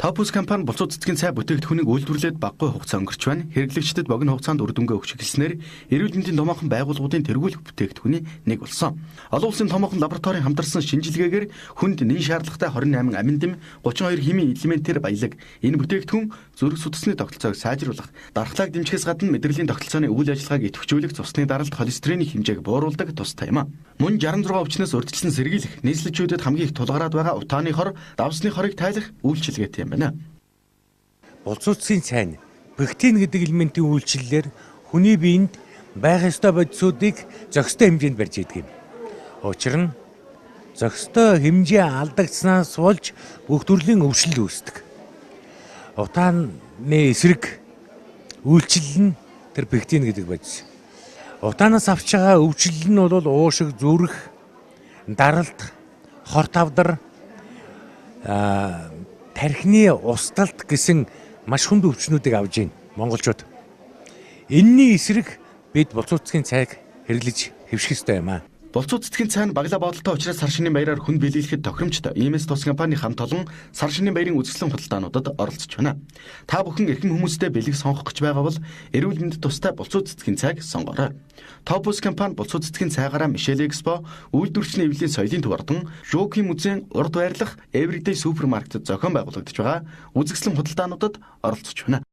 Топус компани булцуу цэцгийн цай бүтээгдэхүүнийг үйлдвэрлээд багагүй хугацаа өнгөрч байна. Хэрэглэгчдэд богино хугацаанд үр дүнгээ өгч эхэлснээр эрүүл мэндийн томоохон байгууллагуудын тэргүүлэх бүтээгдэхүүний нэг болсон. Олон улсын томоохон лабораторийн хамтарсан шинжилгээгээр хүнд нэн шаардлагатай 28 амин дэм, 32 химийн элементээр баялаг. Энэ бүтээгдэхүүн зүрх судасны тогтолцоог сайжруулах, дархлааг дэмжихээс гадна мэдрэлийн тогтолцооны үйл ажиллагааг идэвхжүүлэх, цусны даралт, холестериний хэмжээг бууруулдаг тустай юм. Мөн 66 өвчнөөс урьдчилан сэргийлэх, нийслэлчүүдэд хамгийн их тулгараад байгаа утааны хор, давсны хорыг тайлах үйлчилгээтэй юм байна. Булцуу цэцгийн цай нь пектин гэдэг элементийн үйлчлэлээр хүний биед байх ёстой бодисуудыг зохистой хэмжээнд барьж идэг юм. Учир нь зохистой хэмжээ алдагдсанаас болж бүх төрлийн өвчлөл үүсдэг. Утааны эсрэг үйлчлэл нь тэр пектин гэдэг бодис. Утаанаас авч байгаа өвчлөл нь бол уушиг, зүрх, даралт, хор тавдар, тархины усталт гэсэн маш хүнд өвчнүүдийг авж байна монголчууд. Энэний эсрэг бид булцуу цэцгийн цайг хэрэглэж хэвших ёстой юм аа. Булцуу цэцгийн цай нь баглаа бодолтой учраас сар шинийн баяраар хүн биелүүлэхэд тохиромжтой. Иймээс тус компани хамт олон сар шинийн баярын үзэсгэлэн худалдаануудад оролцож байна. Та бүхэн эрхэм хүмүүстэй бэлэг сонгох гэж байгаа бол эрүүл мэндэд тустай булцуу цэцгийн цайг сонгоорой. Топус компани булцуу цэцгийн цайгаараа Мишель Экспо, үйлдвэрчний эвлэлийн соёлын төв ордон, Жокийн музейн урд байрлах Everyday супермаркетд зохион байгуулагдаж байгаа үзэсгэлэн худалдаануудад оролцож байна.